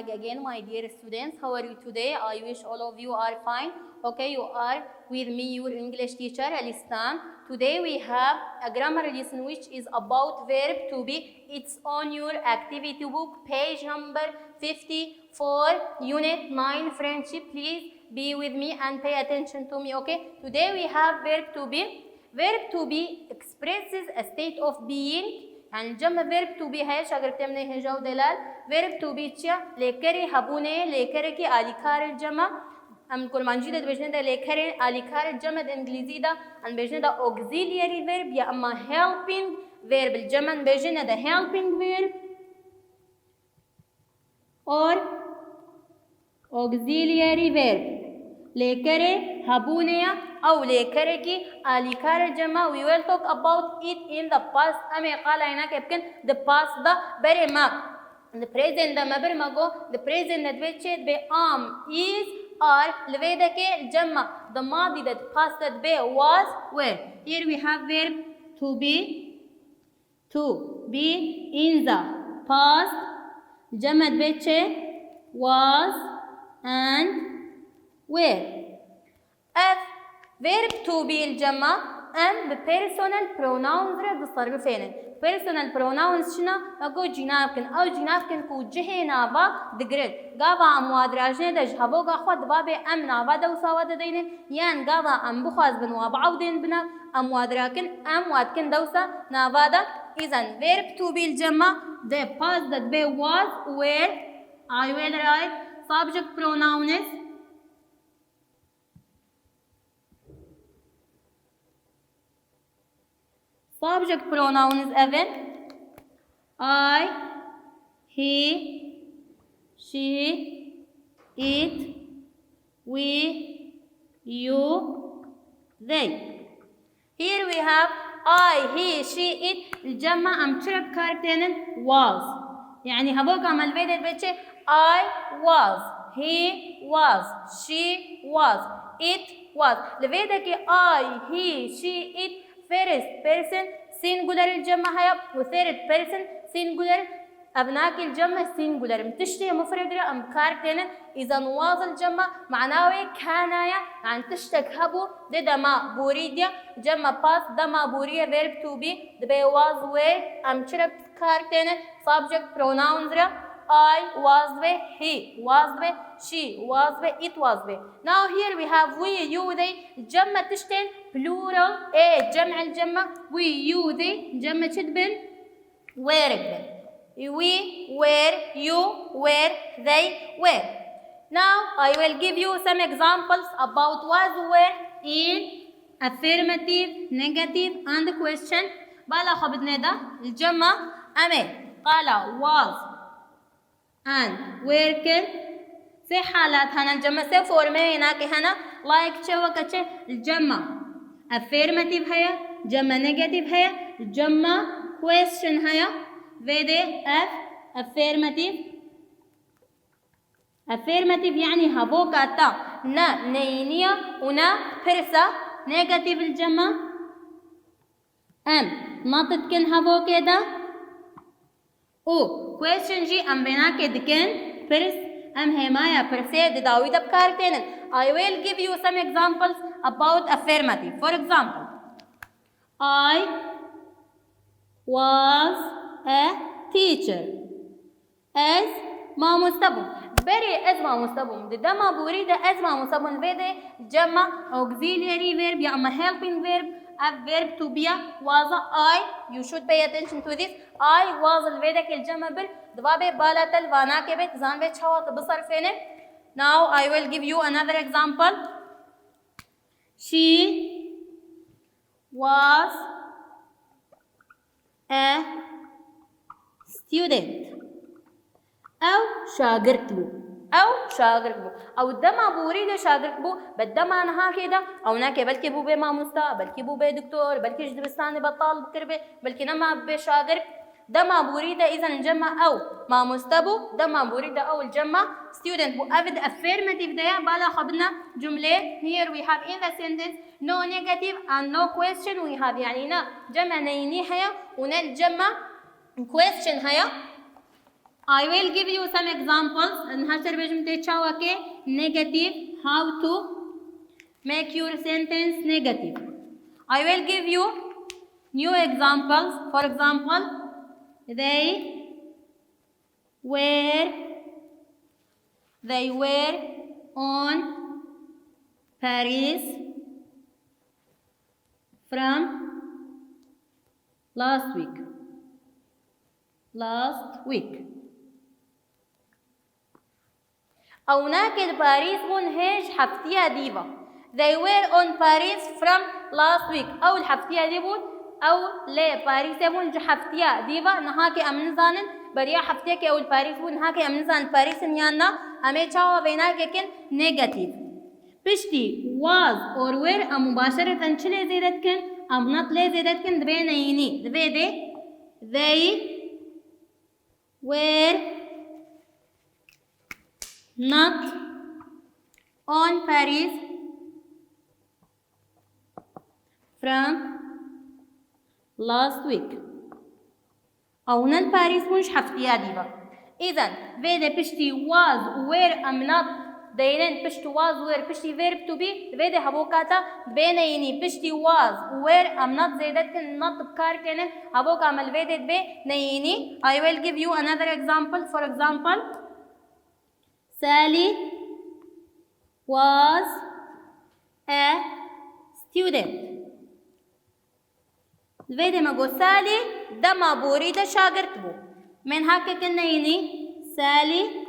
back again, my dear students. How are you today? I wish all of you are fine. Okay, you are with me, your English teacher, Alistan. Today we have a grammar lesson which is about verb to be. It's on your activity book, page number 54, unit 9, friendship. Please be with me and pay attention to me, okay? Today we have verb to be. Verb to be expresses a state of being. يعني الجمع verb to be है شاگردم ने है जाओ दलाल verb to be क्या लेकरे हबुने लेकरे की आलिकार الجمع हम كل ما نجيد بجنا ده लेकरे आलिकार الجمع الإنجليزي ده عن بجنا ده auxiliary verb يا أما helping verb الجمع بجنا ده helping verb or auxiliary verb लेकरे हबुने أو لكركي أليكار الجمع. We will talk about it in the past. أمي قال هناك يمكن the past ده بري ما the present ده ما بري ما جو the present ده تبتشت ب is are لبيدا كي الجمع the ماضي ده past ده ب was were. Here we have verb to be in the past الجمع تبتشت was and were. verb to be الجمع and personal pronouns رد تصرفين. personal pronouns شنا أقول جنابكن أو جنابكن كو جهة نافا دقرد قابا أمواد راجنة دج هبوغا خود بابي أم نافا دوسا ودا دينين يان قابا أم بخواز بنوا بعودين بنا أمواد راكن أمواد كن دوسا نافا دا. إذن verb to be الجمع the past that be was were. I will write subject pronouns subject pronouns even I, he, she, it, we, you, they. Here we have I, he, she, it الجمع أم تشرب كارتين was يعني هبوك عمل بيد البيتش I was, he was, she was, it was. لبيدك I, he, she, it first person singular الجمع هيا و third person singular أبناك الجمع singular متشتي مفرد أم كارتين. إذا واز الجمع معناه كانايا عن تشتك هبو دما بوريديا جمع باس دما بوريا verb to be دبي was were أم شرب كارتين subject pronouns I was the, he was the, she was the, it was the. Now here we have we, you, they. جمع تشتين plural. إيه جمع الجمع we, you, they. جمع تشتبن were. We, were, you, were, they, were. Now I will give you some examples about was, were in affirmative, negative, and question. بلا خبطنا ده الجمع أمي قال was and working في حالات هنا الجمع سي فورمي هناك هنا like شو وكتش الجمع affirmative هيا جمع negative هيا الجمع question هيا VD F affirmative يعني هبوكا تا نا نينيا ونا برسا negative الجمع ما تتكن هبوكا دا او question جي أم بناك دكين فرس أم همايا برسيد داوي دب كارتين. I will give you some examples about affirmative. For example, I was a teacher. as ما مستبون بري as ما مستبون ده ما بوري ده as ما مستبون بده جمع auxiliary verb يا أما helping verb a verb to be was I. You should pay attention to this. I was البيدك الجمع بال دبابة بالات الوانا كبت زان بيت شوات بصرفين. Now I will give you another example. She was a student. أو شاگرد بو أو الدما بوري ده شاگرد بو بدما نها كده أو ناكي بلكي بو بي ماموستا بلكي بو بي دكتور بلكي جدرستاني بطال بكربي بلكي نما بي شاگرد دما بوري ده إذا الجمع أو ماموستا بو دما بوري ده أو الجمع student بو أفد affirmative ده بالا خبنا جملة. Here we have in the sentence no negative and no question. we have يعني نا جمع نيني هيا ونا الجمع question هيا I will give you some examples. نهار بجمتي تشاوكي negative how to make your sentence negative. I will give you new examples. For example, they were on Paris from last week. أو ناكد باريس بون هيج حفتيها ديفا. They were on Paris from last week. أو الحفتيها ديبون أو ليه باريس بون جو حفتيها ديفا نهاكي أمنزانن بريا حفتيك أو الباريس بون نهاكي أمنزان باريس نيانا أمي تشاوا بيناكي كن نيجاتيف. بشتي was or were مباشرة انشلي زيدت كن أم not لي زيدت كن دبينا يني دبيدي they were not on Paris from last week. أو نن باريس مش حفتيها ديبا. إذن فيدا بشتي was were أم not دينن بشتي was were بشتي verb to be فيدا هبوكاتا بينا يني بشتي was were أم not زيدت كن not بكار كنن هبوك عمل فيدا بي نيني. I will give you another example. For example, Sally was a student. الفيديو ما قو سالي ده ما بوري ده شاگرد بو من هكا كنا يني سالي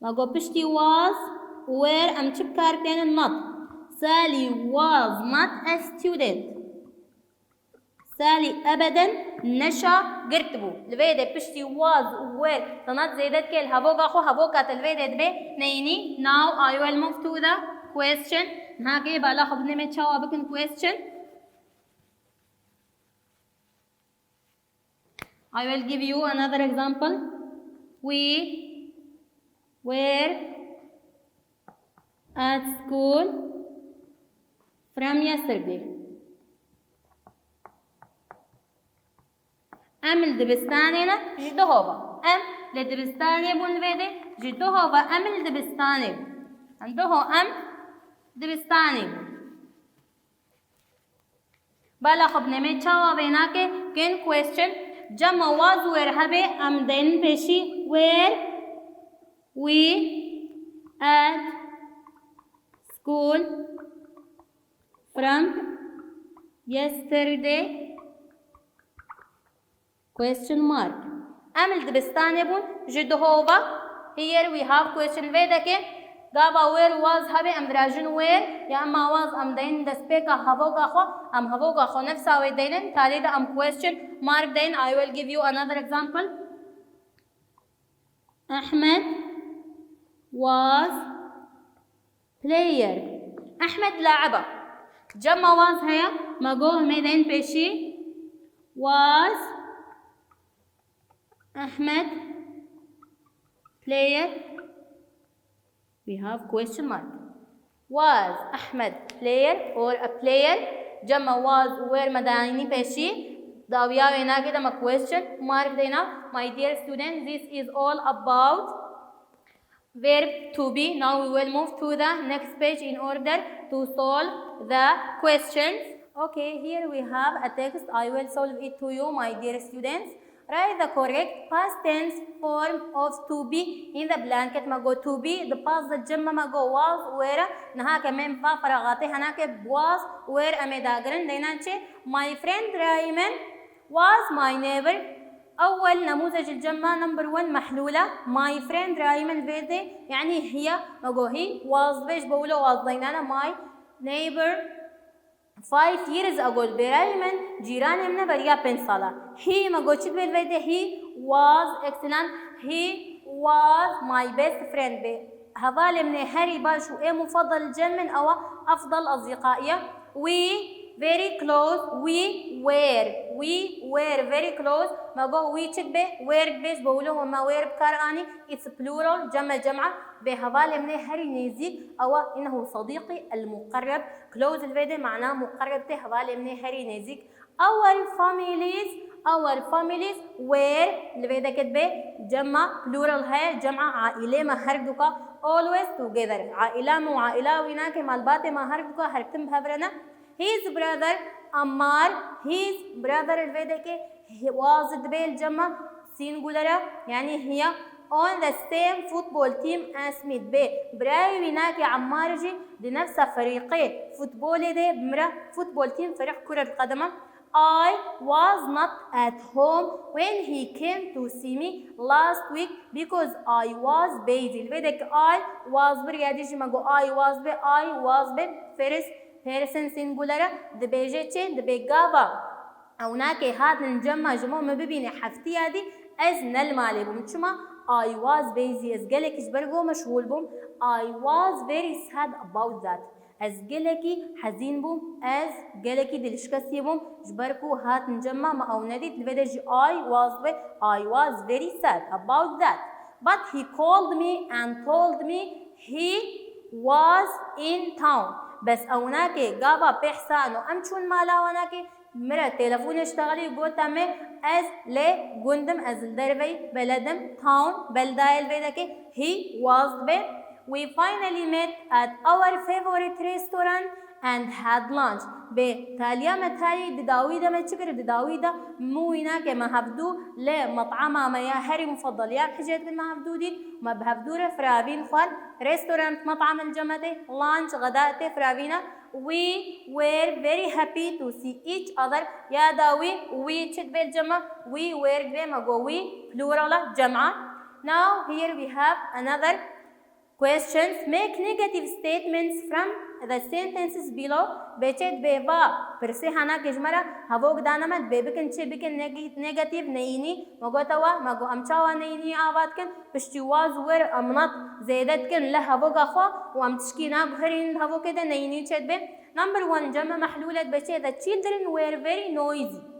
ما قو بشتي was where ام چب کار کنن not. سالي was not a student. سالي ابدا نشا قرد بو الفيديو بشتي was where تنات زيدت كيل هبوغا خو هبوغا الفيديو دبي نيني. Now I will move to the question. هاكي بالا خبني من جوابكن question. I will give you another example. We were at school from yesterday. أم الدبستانينا جدهوبا أم لدبستاني بون فيدي جدهوبا أم الدبستاني عنده أم دبستاني بالا خبني من جوابيناك كن question. جمع was were هبه ام دين بشي were we at school from yesterday question mark. ام الدبستاني بون جدهوبا here we have question فيدا كي قابا where was هبه ام دراجن where يا اما was ام دين دسبيكا هبوغا خو ام هبوغا خو نفسها ويدينن تالي دا ام question mark دين. I will give you another example. أحمد was player. أحمد لاعبة جمع was هيا ما قوه ميدين بيشي was أحمد player. We have question mark. Was أحمد player or a player جمع was where مداني بيشي داويا وينا كده ما question mark دينا. My dear students, this is all about verb to be. Now we will move to the next page in order to solve the questions. Okay, here we have a text. I will solve it to you, my dear students. Write the correct past tense form of to be in the blanket. ما go to be the past the جمع ما go was where نها كمان فا فراغاتي هناك was where أمداغرن دينانشي. My friend رايمن was my neighbor. أول نموذج الجمع number 1 محلولة. My friend رايمن بيدي يعني هي ما go he was بيش بقوله was دينانا my neighbor 5 years ago برايمن جيران من بريا بنصلا. he ما go شد بالبيدي he was excellent. he was my best friend بي هذا من هاري باشو ايه مفضل الجمن أو أفضل أصدقائي. we very close. we were very close. ما جو we تشبه were بيش بقوله ما were بكاراني it's plural جمع بهذا من هاري نزيك أو إنه صديقي المقرب. close الفيديو معناه مقرب. هذا من هاري نزيك. our families our families were لبيدا كتبه جمع plural है جمع عائلة ما هردوكا always together عائلة مو عائلة ويناك مالباتي ما هردوكا هرتم بهبرنا his brother Ammar his brother لبيدا كي was دبي الجمع singular يعني هي on the same football team as me دبي براي ويناك عمار جي بنفس فريقين فوتبول دي بمرة فوتبول تيم فريق كرة القدم I was not at home when he came to see me last week because I was busy. البدك I was بريادي ما جو I was be first person singular the بيجي the بيجابا هناك هذا الجمع جمع ما ببيني حفتي هذه as نلمالي بمشما I was busy as قالك إجبرجو مشغول بوم I was very sad about that as قالكي حزين بوم as قالكي دلشكسي بوم إجبركو هات نجمع ما أو نديت لبدأ I was very sad about that but he called me and told me he was in town بس أوناكي قابا بيحسانو أمشون مالا وناكي مرة تلفون اشتغلي قلت أمي as لي قندم as الدربي بلدم town بلداي البيدكي he was be we finally met at our favorite restaurant and had lunch بتاليا متالي دداويدا ما تشكر دداويدا مو هناك ما هبدو لمطعمة ما يا هري مفضل يا حجيت ما هبدو دي ما بهبدو فرابين فال ريستورانت مطعم الجمدة lunch غداء فرابينا we were very happy to see each other يا داوي we تشد بالجمع we were جريما go we plural جمعة now here we have another questions make negative statements from the sentences below بچت بيبا برسي هانا كجمرة هفوق دانمت بيبكن چه بكن negative نيني مگوتوا مگو امچاوا نيني آواتكن پشتی واز ور امنط زيدت كن لهفوق اخوا وامتشكينا بخرين هفوق كده نيني چت بي number 1 جمع محلولة بچه the children were very noisy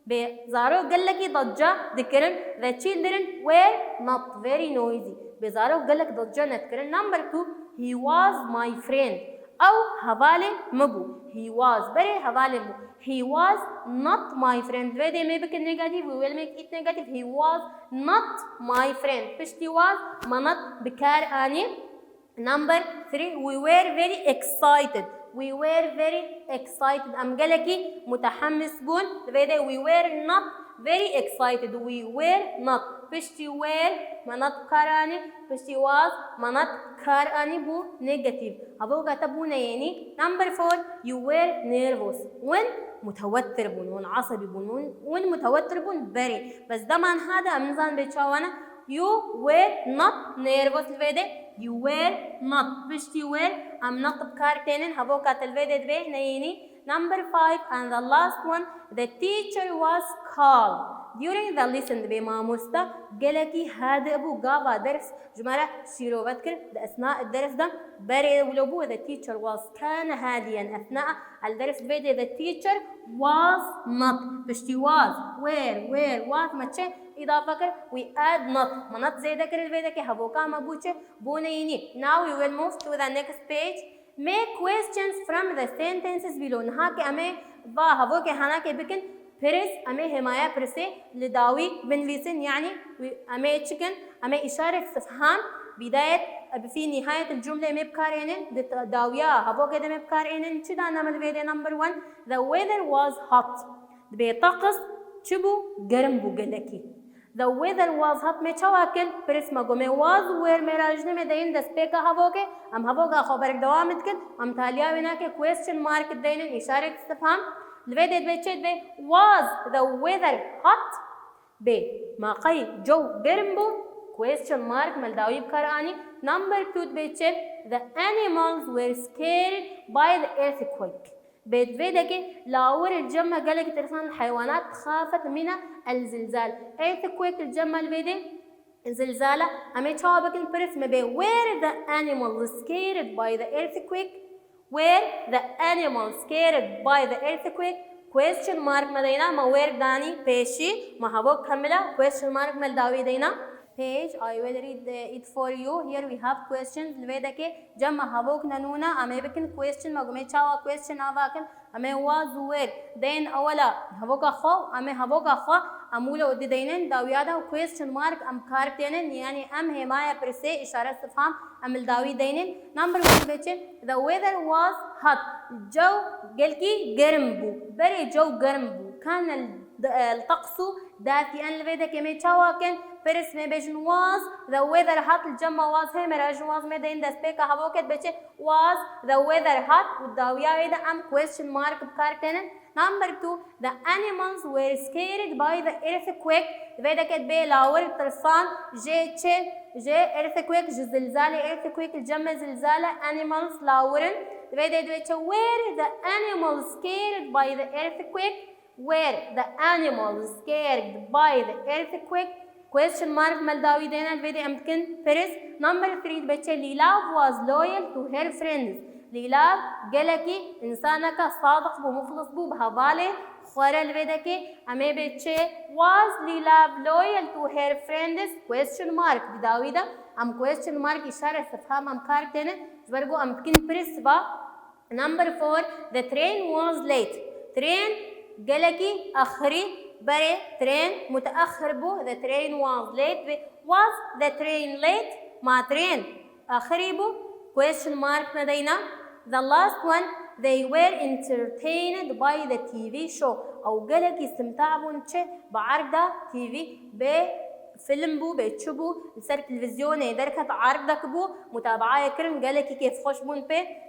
بزارو قال لك ضجة ذكرن the children were not very noisy بزارو قال لك ضجة نذكرن number 2 he was my friend أو هفالي مبو he was very هفالي مبو he was not my friend where they may be negative we will make it negative he was not my friend فشتي was منط بكار آني number 3 we were very excited we were very excited أم قالكي متحمس بون we were not very excited we were not فشتي were منط كاراني فشتي was منط كاراني بو negative أبو كتبونا يعني number 4 you were nervous when متوتر بون when عصبي بون when متوتر بون very بس دمان هذا أمزان بيتشاوانا you were not nervous you were not فشتي were أم not بكارتين هبو كاتلفيدة دبي نيني number 5 and the last one the teacher was calm during the lesson دبي ماموستا قالكي هذا أبو قابا درس جمالة شيرو بذكر أثناء الدرس ده بري ولبو the teacher was كان هاديا أثناء الدرس دبي the teacher was not فشتي was where was ما تشي إضافة كر we add not منات زي ذكر الفيدة كي هبوكا ما بوچه بونيني now we will move to the next page make questions from the sentences below نهاك أمي با هبوكي هناك بكن برس أمي همايا برسي لداوي بنفيسن يعني أمي تشكن أمي إشارة استفهام بداية في نهاية الجملة مبكارينن داويا هبوكي ده مبكارينن شدا نعمل فيديو number 1 the weather was hot بيطقس شبو گرم بو گلكي the weather was hot me چواکل پرس مگو me was where me راجنه me دين دست پیکا هواکه ام هواکا خبرک دوامت کن ام تالیا وینا که question mark دینن اشاره استفهام الفيديو بيتشد بي was the weather hot بي ما قي جو گرم بو question mark ملداوی بکارانی number 2 بيتشد the animals were scared by the earthquake بيت فيدك لاور الجمع قالك ترسان الحيوانات خافت من الزلزال earthquake الجمع الفيدي زلزالة أمي تشابك البرس مبي where the animals scared by the earthquake where the animals scared by the earthquake question mark مدينا ما where داني بيشي ما هبوك كملا question mark ملداوي دينا page. I will read it for you. Here we have questions. الفيدك جمع هبوك ننونا أما بكن question ما قمي شاوا question أواكن أما was where then أولا هبوك أخو أما هبوك أخو أمولا ودينين داويادا question mark أم كارتينين يعني أم هماية برسي إشارة استفهام أم الداوي دينين. number 1 بيتشن the weather was hot. جو قلكي گرم بو بري جو گرم بو كان الطقس دافئا. الفيدا كمي تشاواكن فرس مي بيجن was the weather hot الجمع was هي مراجن was مدين دسبيكا هبوكت بيجن was the weather hot والداوية ويدا أم question mark بكارتين. number 2 the animals were scared by the earthquake. الفيدا كت بي لاور ترسان جي earthquake زلزال earthquake الجمع زلزالة animals لاورن. الفيدا دويتش where the animals scared by the earthquake where the animals scared by the earthquake question mark مالداوي دينا الفيديو أمكن first. number 3 بتشي ليلاف was loyal to her friends. ليلاف قالكي إنسانك صادق ومخلص بو بهفالي خورا الفيدكي أمي بتشي was ليلاف loyal to her friends question mark بداوي دا أم question mark إشارة استفهام أم كارتين جبرقو أمكن first با. number 4 the train was late. train قالكي أخري بري train متأخر بو the train was late. was the train late ما train أخري بو question mark ندينا. the last one they were entertained by the TV show أو قالكي استمتعوا نتشي بعرضة TV فيلم بو بيتشبو لسر تلفزيوني دركت عرضك بو متابعة كرم قالكي كيف خوش بون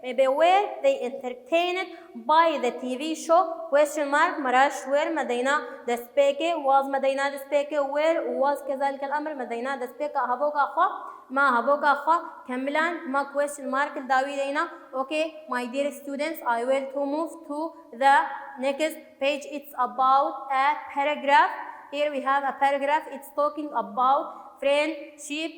maybe where they entertained by the TV show question mark مراش where مدينة دسبيكي was مدينة دسبيكي where was كذلك الأمر مدينة دسبيكي هبوكا أخوا ما هبوكا أخوا كملان ما question mark الداوي دينا. okay my dear students I will to move to the next page. it's about a paragraph. here we have a paragraph. it's talking about friendship.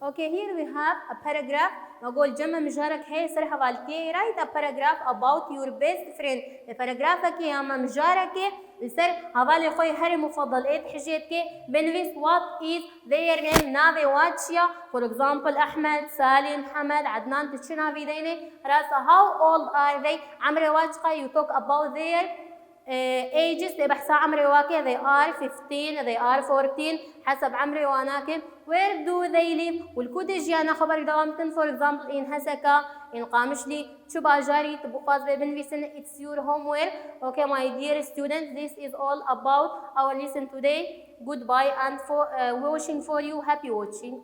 okay here we have a paragraph. نقول جمع مجارك هي صرحة والكي write a paragraph about your best friend. الباراجرافك يا مجارك يصير هوالي خوي هري مفضل إيه حجيتك بنفيس what is their name نافي واتشيا for example أحمد سالم محمد عدنان تشنا في ديني راسا how old are they عمري واتشقا you talk about their ages بحثا عمري واكي they are 15 they are 14 حسب عمري واناكي. where do they live والكود جيانا خبر دوامتن for example in هسكا in قامشلي شو باجاري تبقاز ببنفيسن it's your homework. okay my dear students this is all about our lesson today. goodbye and for wishing for you happy watching.